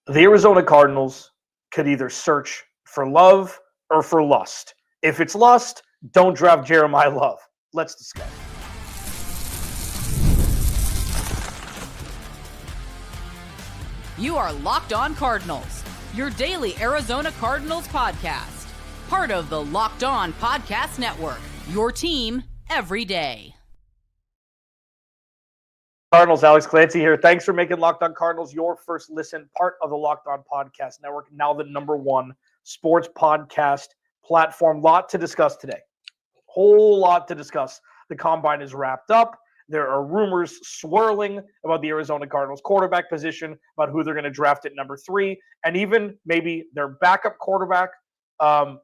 The Arizona Cardinals could either search for love or for lust. If it's lust, don't draft Jeremiyah Love. Let's discuss. You are Locked On Cardinals, your daily Arizona Cardinals podcast. Part of the Locked On Podcast Network, your team every day. Cardinals, Alex Clancy here. Thanks for making Locked On Cardinals your first listen, part of the Locked On Podcast Network, now the #1 sports podcast platform. Lot to discuss today. Whole lot to discuss. The combine is wrapped up. There are rumors swirling about the Arizona Cardinals quarterback position, about who they're going to draft at number 3, and even maybe their backup quarterback, a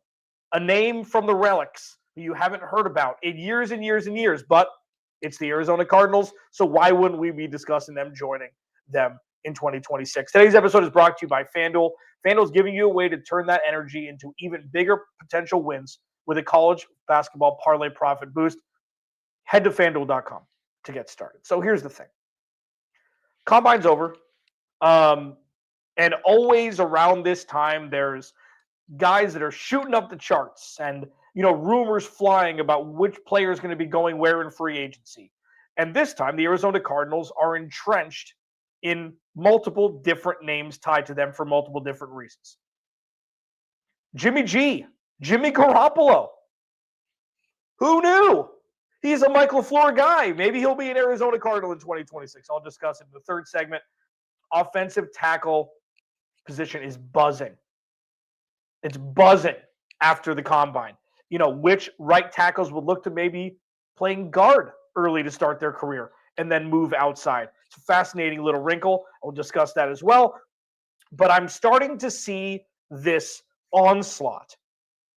name from the relics that you haven't heard about in years and years and years, but it's the Arizona Cardinals, so why wouldn't we be discussing them joining them in 2026? Today's episode is brought to you by FanDuel. FanDuel is giving you a way to turn that energy into even bigger potential wins with a college basketball parlay profit boost. Head to FanDuel.com to get started. So here's the thing. Combine's over. And always around this time, there's guys that are shooting up the charts and rumors flying about which player is going to be going where in free agency. And this time, the Arizona Cardinals are entrenched in multiple different names tied to them for multiple different reasons. Jimmy Garoppolo. Who knew? He's a Mike LaFleur guy. Maybe he'll be an Arizona Cardinal in 2026. I'll discuss it in the third segment. Offensive tackle position is buzzing. It's buzzing after the combine. Which right tackles would look to maybe playing guard early to start their career and then move outside. It's a fascinating little wrinkle. I'll discuss that as well. But I'm starting to see this onslaught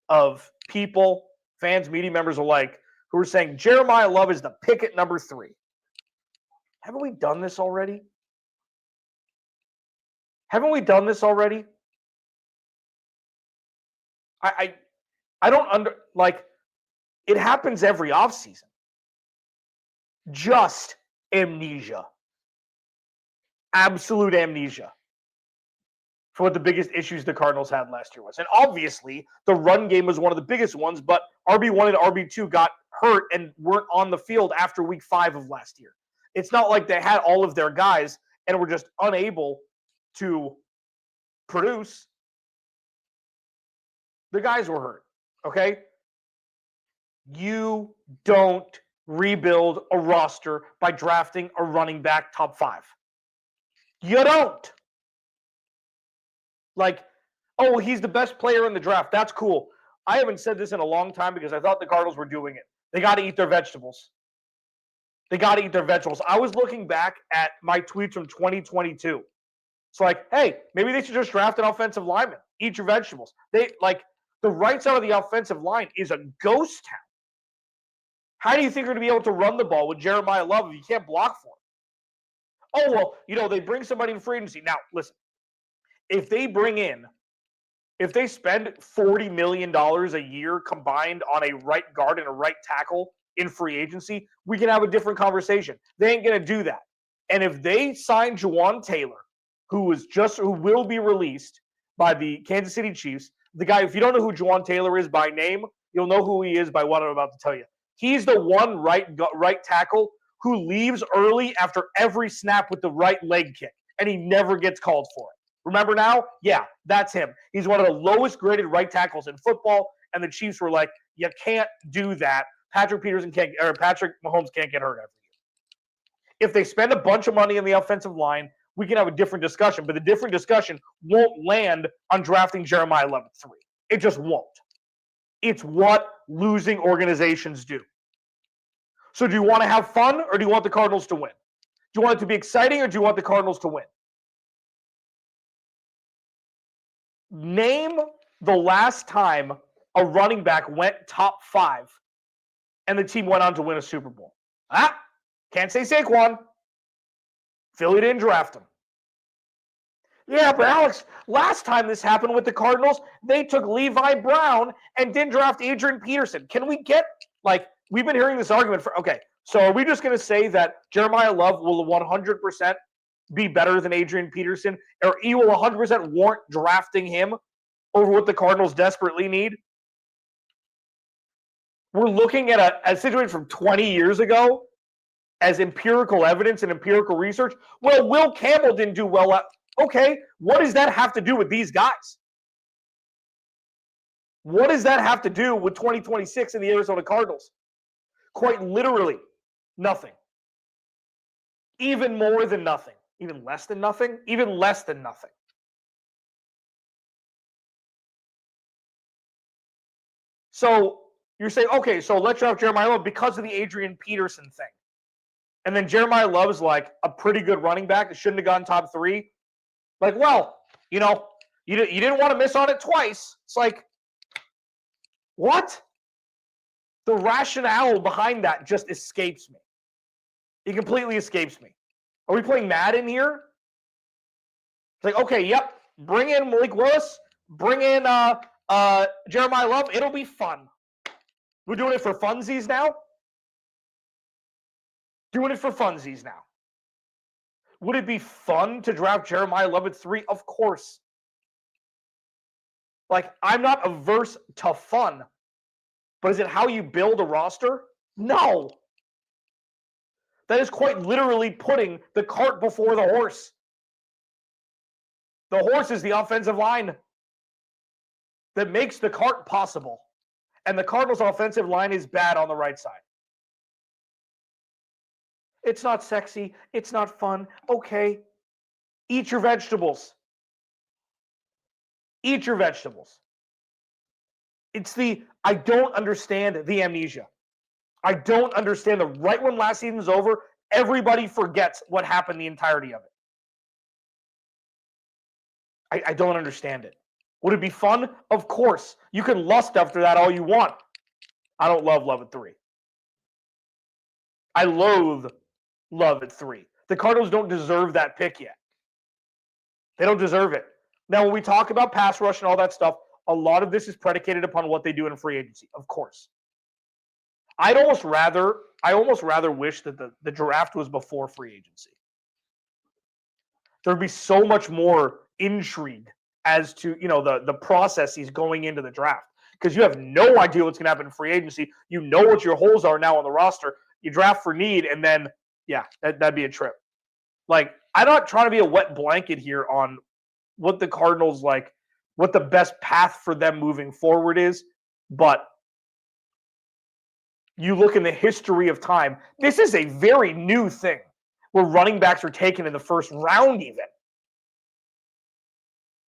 of people, fans, media members alike, who are saying Jeremiyah Love is the pick at number 3. Haven't we done this already? I don't it happens every offseason. Just amnesia. Absolute amnesia for what the biggest issues the Cardinals had last year was. And obviously, the run game was one of the biggest ones, but RB1 and RB2 got hurt and weren't on the field after week 5 of last year. It's not like they had all of their guys and were just unable to produce. The guys were hurt. Okay? You don't rebuild a roster by drafting a running back top 5. You don't. He's the best player in the draft. That's cool. I haven't said this in a long time because I thought the Cardinals were doing it. They got to eat their vegetables. I was looking back at my tweets from 2022. It's hey, maybe they should just draft an offensive lineman. Eat your vegetables. The right side of the offensive line is a ghost town. How do you think you're going to be able to run the ball with Jeremiyah Love if you can't block for him? They bring somebody in free agency. Now, listen, if they spend $40 million a year combined on a right guard and a right tackle in free agency, we can have a different conversation. They ain't going to do that. And if they sign Juwan Taylor, who will be released by the Kansas City Chiefs, the guy, if you don't know who Juwan Taylor is by name, you'll know who he is by what I'm about to tell you. He's the one right tackle who leaves early after every snap with the right leg kick, and he never gets called for it. Remember now? Yeah, that's him. He's one of the lowest graded right tackles in football, and the Chiefs were like, you can't do that. Patrick Mahomes can't get hurt every year. If they spend a bunch of money on the offensive line, we can have a different discussion, but the different discussion won't land on drafting Jeremiyah Love at 3. It just won't. It's what losing organizations do. So do you want to have fun or do you want the Cardinals to win? Do you want it to be exciting or do you want the Cardinals to win? Name the last time a running back went top 5 and the team went on to win a Super Bowl. Can't say Saquon. Philly didn't draft him. Yeah, but Alex, last time this happened with the Cardinals, they took Levi Brown and didn't draft Adrian Peterson. Can we get, we've been hearing this argument for, okay, so are we just going to say that Jeremiyah Love will 100% be better than Adrian Peterson, or you will 100% warrant drafting him over what the Cardinals desperately need? We're looking at a situation from 20 years ago as empirical evidence and empirical research. Well, Will Campbell didn't do well. Okay, what does that have to do with these guys? What does that have to do with 2026 in the Arizona Cardinals? Quite literally, nothing. Even more than nothing. Even less than nothing? Even less than nothing. So you're saying, okay, so let's draft Jeremiyah Love because of the Adrian Peterson thing. And then Jeremiyah Love's like a pretty good running back that shouldn't have gone top 3. Like, well, you didn't want to miss on it twice. It's like, what? The rationale behind that just escapes me. It completely escapes me. Are we playing Madden here? It's like, okay, yep, bring in Malik Willis, bring in Jeremiyah Love. It'll be fun. We're doing it for funsies now? Doing it for funsies now. Would it be fun to draft Jeremiyah Love at 3? Of course. Like, I'm not averse to fun. But is it how you build a roster? No. That is quite literally putting the cart before the horse. The horse is the offensive line that makes the cart possible. And the Cardinals' offensive line is bad on the right side. It's not sexy. It's not fun. Okay. Eat your vegetables. Eat your vegetables. I don't understand the amnesia. I don't understand the right when last season's over, everybody forgets what happened the entirety of it. I don't understand it. Would it be fun? Of course. You can lust after that all you want. I don't love Love at 3. I loathe Love at 3. The Cardinals don't deserve that pick yet. They don't deserve it. Now, when we talk about pass rush and all that stuff, a lot of this is predicated upon what they do in free agency, of course. I almost rather wish that the draft was before free agency. There'd be so much more intrigue as to, the processes going into the draft. Because you have no idea what's going to happen in free agency. You know what your holes are now on the roster. You draft for need, and then, yeah, that'd be a trip. Like, I'm not trying to be a wet blanket here on what the Cardinals like, what the best path for them moving forward is. But you look in the history of time, this is a very new thing where running backs are taken in the first round even.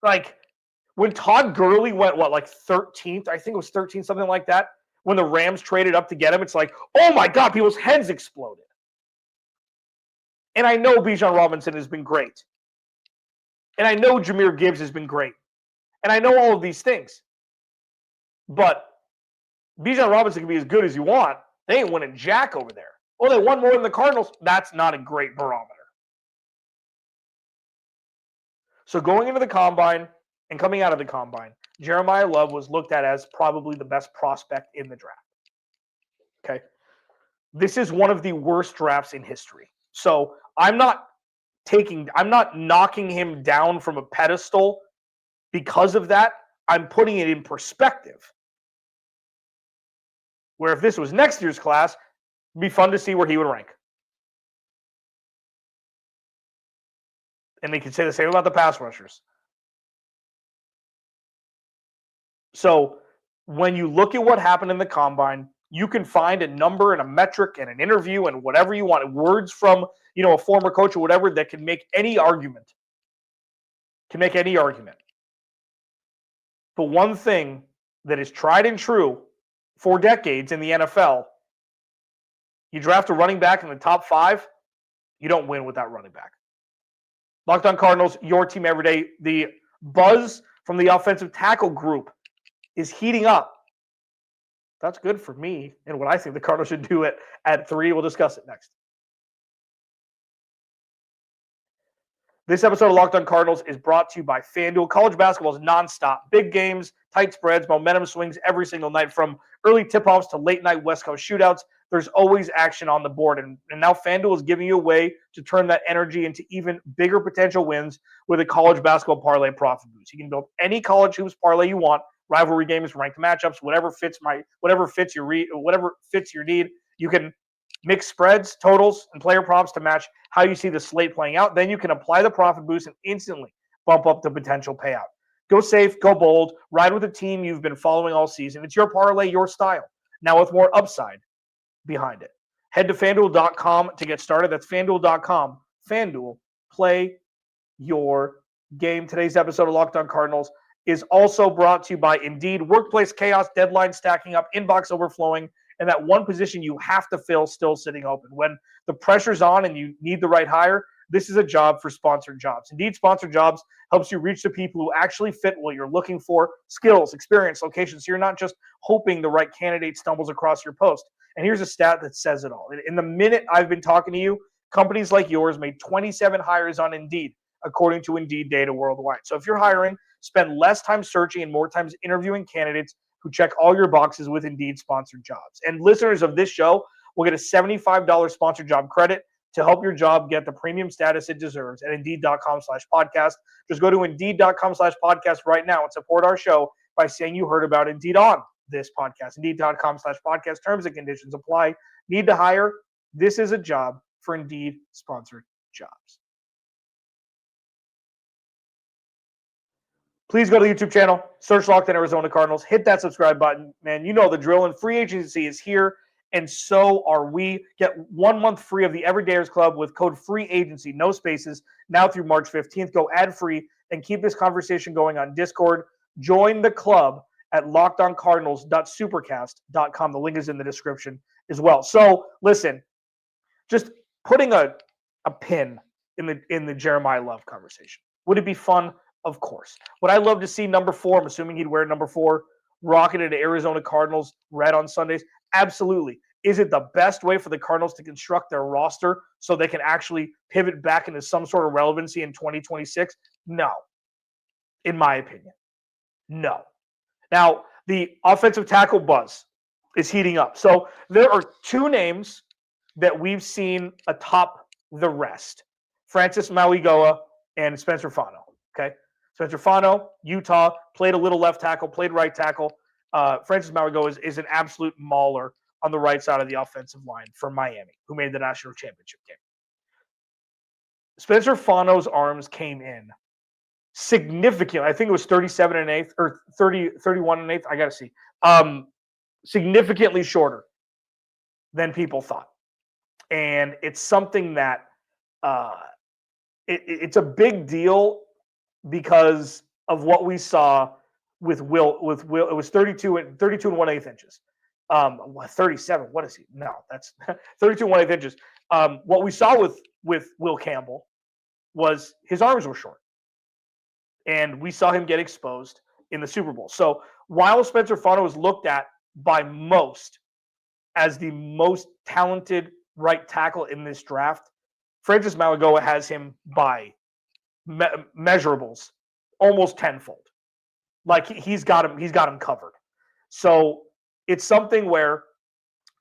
Like, when Todd Gurley went, 13th? I think it was 13th, something like that. When the Rams traded up to get him, it's like, oh my God, people's heads exploded. And I know Bijan Robinson has been great. And I know Jahmyr Gibbs has been great. And I know all of these things. But Bijan Robinson can be as good as you want. They ain't winning jack over there. Oh, they won more than the Cardinals. That's not a great barometer. So going into the Combine and coming out of the Combine, Jeremiyah Love was looked at as probably the best prospect in the draft. Okay? This is one of the worst drafts in history. So I'm not knocking him down from a pedestal because of that. I'm putting it in perspective. Where if this was next year's class, it'd be fun to see where he would rank. And they could say the same about the pass rushers. So when you look at what happened in the Combine, you can find a number and a metric and an interview and whatever you want, words from, a former coach or whatever that can make any argument. But one thing that is tried and true for decades in the NFL, you draft a running back in the top 5, you don't win with that running back. Locked On Cardinals, your team every day. The buzz from the offensive tackle group is heating up. That's good for me and what I think the Cardinals should do at 3. We'll discuss it next. This episode of Locked On Cardinals is brought to you by FanDuel. College basketball is nonstop. Big games, tight spreads, momentum swings every single night, from early tip-offs to late-night West Coast shootouts. there's always action on the board. And now FanDuel is giving you a way to turn that energy into even bigger potential wins with a college basketball parlay profit boost. You can build any college hoops parlay you want, rivalry games, ranked matchups, whatever fits your need. You can mix spreads, totals, and player props to match how you see the slate playing out. Then you can apply the profit boost and instantly bump up the potential payout. Go safe, go bold, ride with a team you've been following all season. It's your parlay, your style. Now with more upside behind it. Head to FanDuel.com to get started. That's FanDuel.com. FanDuel, play your game. Today's episode of Locked On Cardinals is also brought to you by Indeed. Workplace chaos, deadlines stacking up, inbox overflowing, and that one position you have to fill still sitting open. When the pressure's on and you need the right hire, this is a job for sponsored jobs. Indeed, sponsored jobs helps you reach the people who actually fit what you're looking for, skills, experience, location, so you're not just hoping the right candidate stumbles across your post. And here's a stat that says it all. In the minute I've been talking to you, companies like yours made 27 hires on Indeed, according to Indeed data worldwide. So if you're hiring, spend less time searching and more time interviewing candidates who check all your boxes with Indeed sponsored jobs. And listeners of this show will get a $75 sponsored job credit to help your job get the premium status it deserves at Indeed.com/podcast. Just go to Indeed.com/podcast right now and support our show by saying you heard about Indeed on this podcast. Indeed.com/podcast. Terms and conditions apply. Need to hire? This is a job for Indeed sponsored jobs. Please go to the YouTube channel, search Locked On Arizona Cardinals, hit that subscribe button. Man, you know the drill, and free agency is here, and so are we. Get 1 month free of the Everydayers Club with code FREEAGENCY, no spaces, now through March 15th. Go ad-free and keep this conversation going on Discord. Join the club at lockedoncardinals.supercast.com. The link is in the description as well. So, listen, just putting a pin in the Jeremiyah Love conversation. Would it be fun? Of course. Would I love to see number 4, I'm assuming he'd wear number 4, rocking into Arizona Cardinals red on Sundays? Absolutely. Is it the best way for the Cardinals to construct their roster so they can actually pivot back into some sort of relevancy in 2026? No. In my opinion. No. Now, the offensive tackle buzz is heating up. So there are 2 names that we've seen atop the rest. Francis Mauigoa and Spencer Fano. Okay? Spencer Fano, Utah, played a little left tackle, played right tackle. Francis Mauigoa is an absolute mauler on the right side of the offensive line for Miami, who made the national championship game. Spencer Fano's arms came in significantly. I think it was 37 1/8 or 31 1/8. I got to see. Significantly shorter than people thought. And it's something that it's a big deal because of what we saw with Will. It was 32 1/8 inches. 37. What is he? No, that's 32 1/8 inches. What we saw with Will Campbell was his arms were short, and we saw him get exposed in the Super Bowl. So while Spencer Fano is looked at by most as the most talented right tackle in this draft, Francis Mauigoa has him by measurables almost tenfold. Like he's got him covered. So it's something where,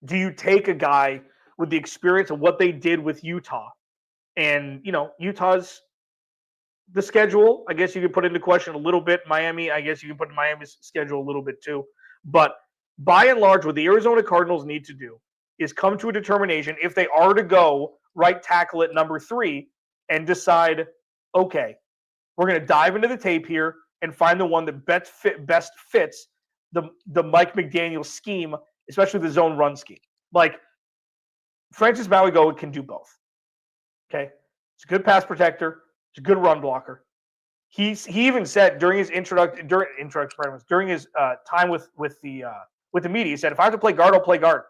do you take a guy with the experience of what they did with Utah, and Utah's the schedule, I guess you could put into question a little bit. Miami, I guess you can put Miami's schedule a little bit too. But by and large, what the Arizona Cardinals need to do is come to a determination if they are to go right tackle at number 3 and decide, okay, we're going to dive into the tape here and find the one that best fits the Mike McDaniel scheme, especially the zone run scheme. Like, Francis Mauigoa can do both. Okay? He's a good pass protector. He's a good run blocker. He even said during his during his time with the media, he said, if I have to play guard, I'll play guard.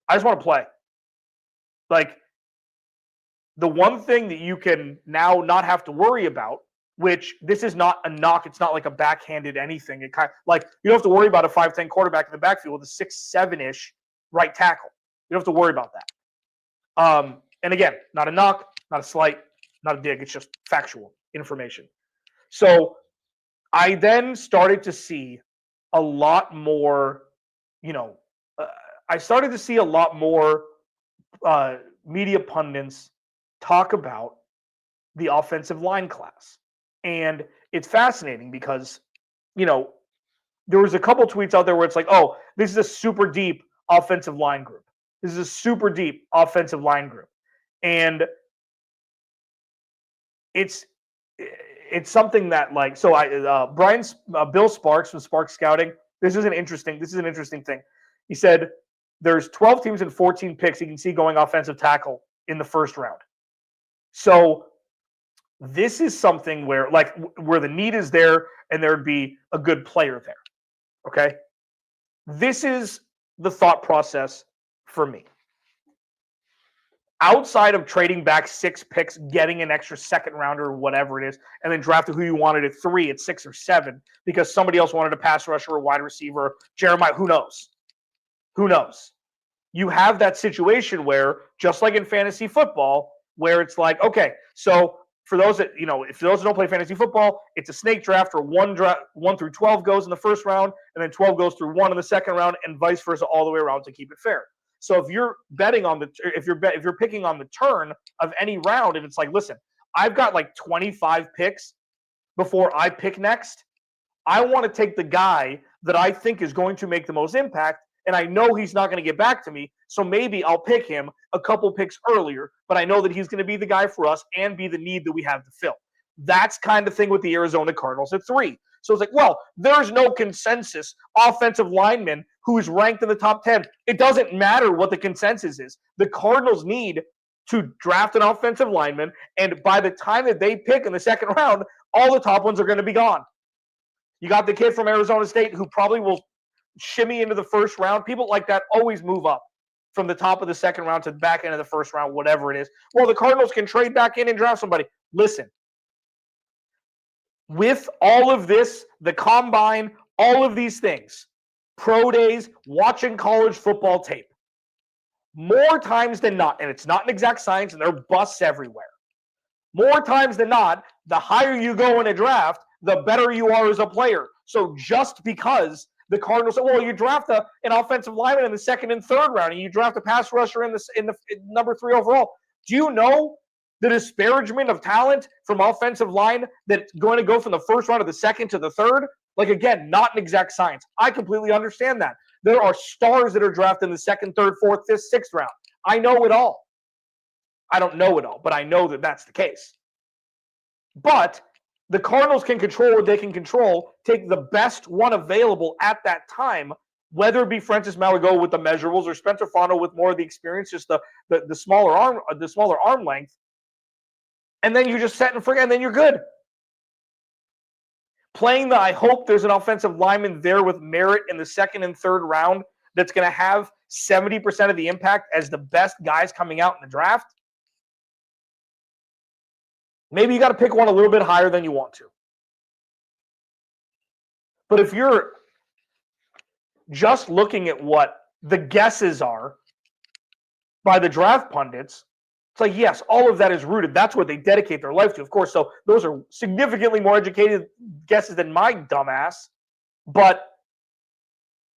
I just want to play. Like, the one thing that you can now not have to worry about, which this is not a knock, it's not like a backhanded anything. It kind of, like, you don't have to worry about a 5'10" quarterback in the backfield with a 6'7" right tackle. You don't have to worry about that. And again, not a knock, not a slight, not a dig. It's just factual information. So I then started to see a lot more, I started to see a lot more media pundits talk about the offensive line class. And it's fascinating because, there was a couple tweets out there where it's like, oh, this is a super deep offensive line group. This is a super deep offensive line group. And it's something that Bill Sparks from Sparks Scouting, this is an interesting thing. He said there's 12 teams and 14 picks you can see going offensive tackle in the first round. So this is something where the need is there and there'd be a good player there. Okay? This is the thought process for me. Outside of trading back 6 picks, getting an extra second rounder or whatever it is, and then drafting who you wanted at 3, at 6, or 7, because somebody else wanted a pass rusher or a wide receiver, Jeremiyah, who knows? Who knows? You have that situation where, just like in fantasy football, where it's like, okay, so for those that, if those that don't play fantasy football, it's a snake draft where 1 through 12 goes in the first round, and then 12 goes through 1 in the second round, and vice versa all the way around to keep it fair. So if you're betting on if you're picking on the turn of any round, and it's like, listen, I've got 25 picks before I pick next, I want to take the guy that I think is going to make the most impact, and I know he's not going to get back to me, so maybe I'll pick him a couple picks earlier, but I know that he's going to be the guy for us and be the need that we have to fill. That's kind of thing with the Arizona Cardinals at 3. So it's like, well, there's no consensus offensive lineman who is ranked in the top 10. It doesn't matter what the consensus is. The Cardinals need to draft an offensive lineman, and by the time that they pick in the second round, all the top ones are going to be gone. You got the kid from Arizona State who probably will shimmy into the first round. People like that always move up from the top of the second round to the back end of the first round, whatever it is. Well, the Cardinals can trade back in and draft somebody. Listen, with all of this, the combine, all of these things, pro days, watching college football tape, more times than not, and it's not an exact science, and there are busts everywhere, more times than not, the higher you go in a draft, the better you are as a player. So just because the Cardinals, well, you draft an offensive lineman in the second and third round, and you draft a pass rusher in the number 3 overall, do you know the disparagement of talent from offensive line that's going to go from the first round to the second to the third? Again, not an exact science. I completely understand that. There are stars that are drafted in the second, third, fourth, fifth, sixth round. I know it all. I don't know it all, but I know that that's the case. But the Cardinals can control what they can control, take the best one available at that time, whether it be Francis Mauigoa with the measurables or Spencer Fano with more of the experience, just the smaller arm length, and then you just set and forget, and then you're good. Playing I hope there's an offensive lineman there with merit in the second and third round that's going to have 70% of the impact as the best guys coming out in the draft. Maybe you got to pick one a little bit higher than you want to. But if you're just looking at what the guesses are by the draft pundits, it's like, yes, all of that is rooted. That's what they dedicate their life to, of course. So those are significantly more educated guesses than my dumbass. But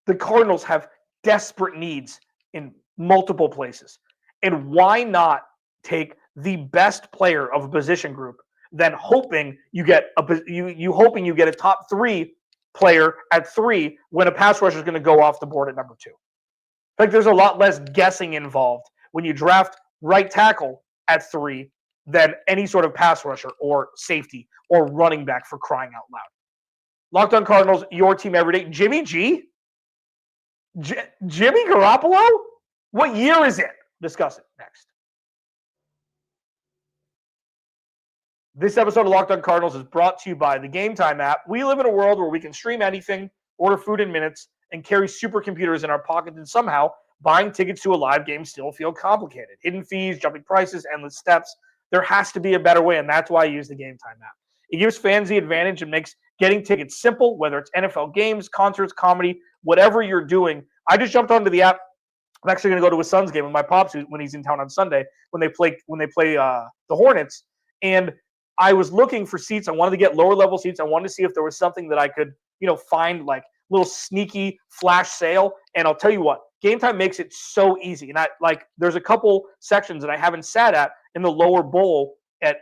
the Cardinals have desperate needs in multiple places. And why not take the best player of a position group than hoping you get a top 3 player at 3 when a pass rusher is going to go off the board at number 2? There's a lot less guessing involved when you draft right tackle at 3 than any sort of pass rusher or safety or running back, for crying out loud. Locked On Cardinals, your team every day. Jimmy G? Jimmy Garoppolo? What year is it? Discuss it next. This episode of Locked On Cardinals is brought to you by the Game Time app. We live in a world where we can stream anything, order food in minutes, and carry supercomputers in our pockets, and somehow buying tickets to a live game still feel complicated. Hidden fees, jumping prices, endless steps. There has to be a better way, and that's why I use the Game Time app. It gives fans the advantage and makes getting tickets simple, whether it's NFL games, concerts, comedy, whatever you're doing. I just jumped onto the app. I'm actually going to go to a Suns game with my pops when he's in town on Sunday when they play the Hornets. And I was looking for seats. I wanted to get lower level seats. I wanted to see if there was something that I could, find little sneaky flash sale. And I'll tell you what, Game Time makes it so easy. And there's a couple sections that I haven't sat at in the lower bowl at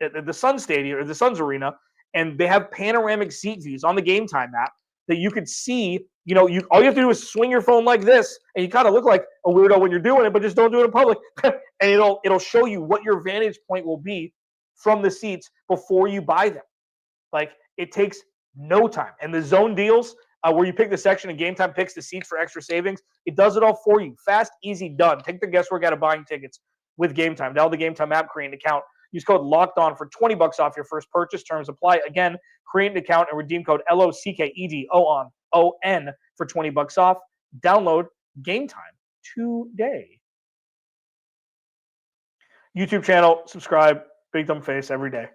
the Sun Stadium or the Suns Arena, and they have panoramic seat views on the Game Time app that you could see. All you have to do is swing your phone like this, and you kind of look like a weirdo when you're doing it, but just don't do it in public. And it'll show you what your vantage point will be from the seats before you buy them. Like, it takes no time. And the zone deals, where you pick the section and Game Time picks the seats for extra savings, it does it all for you. Fast, easy, done. Take the guesswork out of buying tickets with Game Time. Download the Game Time app, create an account. Use code LOCKEDON for $20 off your first purchase. Terms apply. Again, create an account and redeem code LOCKEDON for $20 off. Download Game Time today. YouTube channel, subscribe, big thumb face every day.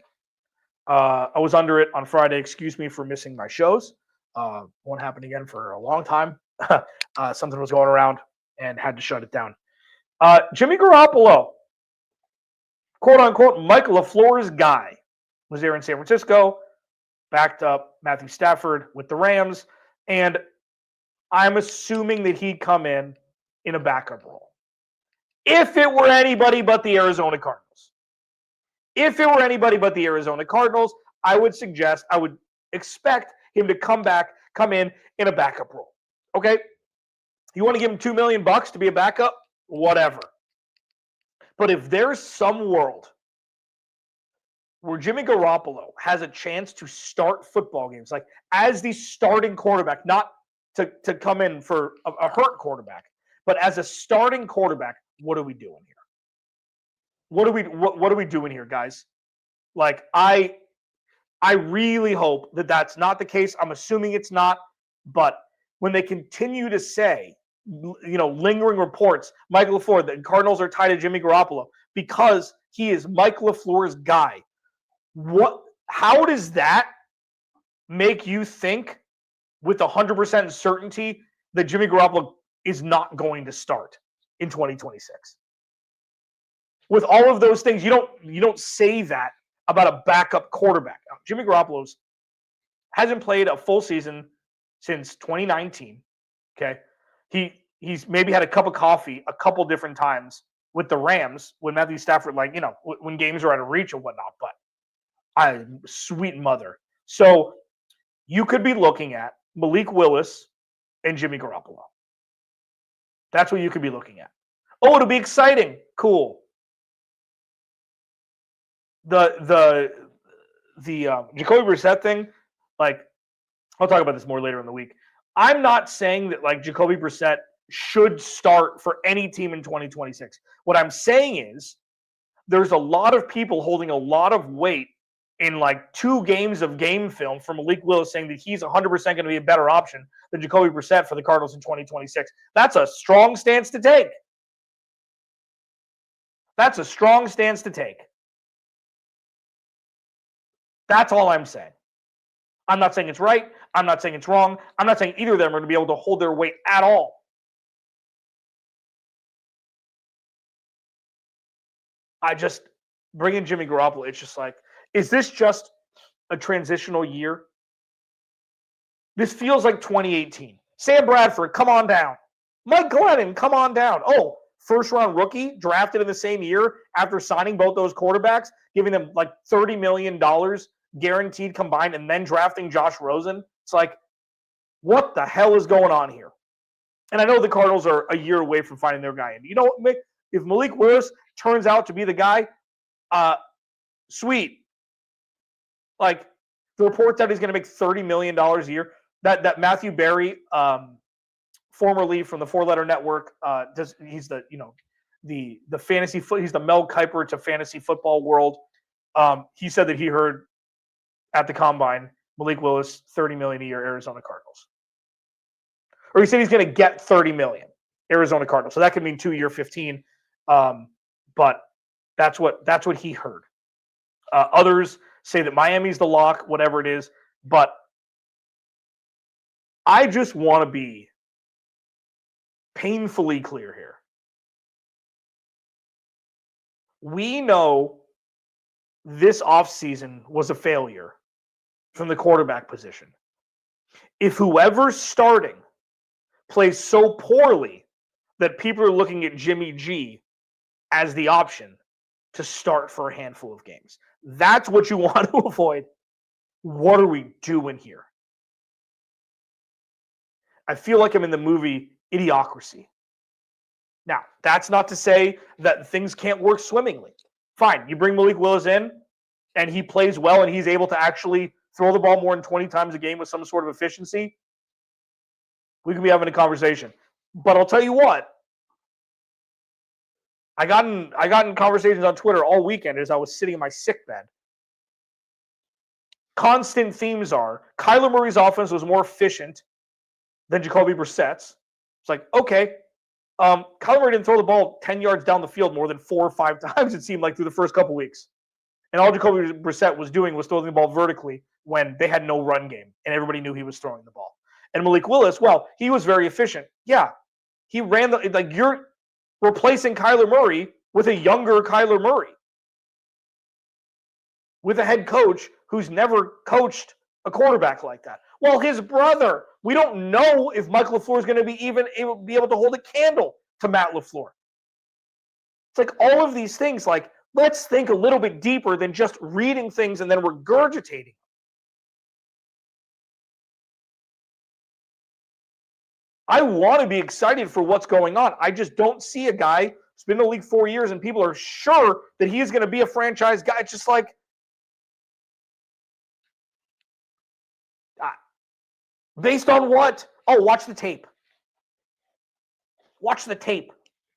I was under it on Friday. Excuse me for missing my shows. Won't happen again for a long time. Something was going around and had to shut it down. Jimmy Garoppolo, quote-unquote, Michael LaFleur's guy, was there in San Francisco, backed up Matthew Stafford with the Rams, and I'm assuming that he'd come in a backup role. If it were anybody but the Arizona Cardinals. I would expect him to come in a backup role. Okay? You want to give him $2 million to be a backup? Whatever. But if there's some world where Jimmy Garoppolo has a chance to start football games, like as the starting quarterback, not to come in for a hurt quarterback, but as a starting quarterback, what are we doing here? What are we doing here, guys? Like, I really hope that that's not the case. I'm assuming it's not, but when they continue to say, lingering reports, Michael LaFleur, the Cardinals are tied to Jimmy Garoppolo because he is Mike LaFleur's guy. How does that make you think with 100% certainty that Jimmy Garoppolo is not going to start in 2026? With all of those things, you don't say that about a backup quarterback. Now, Jimmy Garoppolo hasn't played a full season since 2019. Okay, he's maybe had a cup of coffee a couple different times with the Rams when Matthew Stafford, when games are out of reach and whatnot. But sweet mother. So you could be looking at Malik Willis and Jimmy Garoppolo. That's what you could be looking at. Oh, it'll be exciting. Cool. The Jacoby Brissett thing, I'll talk about this more later in the week. I'm not saying that Jacoby Brissett should start for any team in 2026. What I'm saying is there's a lot of people holding a lot of weight in 2 games of game film for Malik Willis saying that he's 100% going to be a better option than Jacoby Brissett for the Cardinals in 2026. That's a strong stance to take. That's all I'm saying. I'm not saying it's right. I'm not saying it's wrong. I'm not saying either of them are going to be able to hold their weight at all. I just bring in Jimmy Garoppolo. It's just is this just a transitional year? This feels like 2018. Sam Bradford, come on down. Mike Glennon, come on down. Oh, first-round rookie drafted in the same year after signing both those quarterbacks, giving them $30 million guaranteed combined, and then drafting Josh Rosen. It's what the hell is going on here? And I know the Cardinals are a year away from finding their guy. And you know what, if Malik Willis turns out to be the guy, sweet. The report that he's going to make $30 million a year, that Matthew Berry, formerly from the Four Letter Network, he's the fantasy he's the Mel Kiper to fantasy football world. He said that he heard at the combine Malik Willis $30 million a year, Arizona Cardinals, or he said he's going to get $30 million, Arizona Cardinals. So that could mean 2-year, 15. But that's what he heard. Others say that Miami's the lock, whatever it is. But I just want to be painfully clear here. We know this offseason was a failure from the quarterback position. If whoever's starting plays so poorly that people are looking at Jimmy G as the option to start for a handful of games, that's what you want to avoid. What are we doing here? I feel like I'm in the movie Idiocracy. Now, that's not to say that things can't work swimmingly. Fine, you bring Malik Willis in, and he plays well, and he's able to actually throw the ball more than 20 times a game with some sort of efficiency. We could be having a conversation. But I'll tell you what, I got in conversations on Twitter all weekend as I was sitting in my sick bed. Constant themes are Kyler Murray's offense was more efficient than Jacoby Brissett's. It's like, okay, Kyler Murray didn't throw the ball 10 yards down the field more than 4 or 5 times, it seemed like, through the first couple weeks. And all Jacoby Brissett was doing was throwing the ball vertically when they had no run game, and everybody knew he was throwing the ball. And Malik Willis, well, he was very efficient. Yeah, he ran you're replacing Kyler Murray with a younger Kyler Murray, with a head coach who's never coached a quarterback like that. Well, his brother, we don't know if Mike LaFleur is going to be able to hold a candle to Matt LaFleur. It's like all of these things, like, let's think a little bit deeper than just reading things and then regurgitating. I want to be excited for what's going on. I just don't see a guy who's been in the league 4 years and people are sure that he is going to be a franchise guy. It's just like, based on what? Oh, watch the tape. Watch the tape.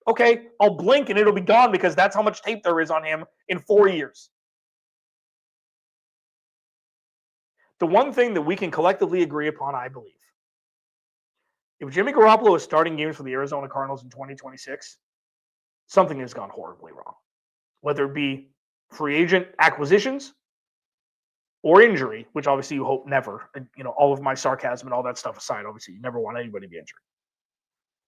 Okay, I'll blink and it'll be gone because that's how much tape there is on him in 4 years. The one thing that we can collectively agree upon, I believe, if Jimmy Garoppolo is starting games for the Arizona Cardinals in 2026, something has gone horribly wrong. Whether it be free agent acquisitions or injury, which obviously you hope never, and all of my sarcasm and all that stuff aside, obviously you never want anybody to be injured.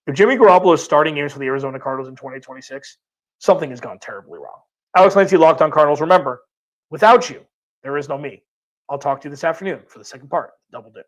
If Jimmy Garoppolo is starting games for the Arizona Cardinals in 2026, something has gone terribly wrong. Alex Clancy, Locked On Cardinals. Remember, without you, there is no me. I'll talk to you this afternoon for the second part. Double dip.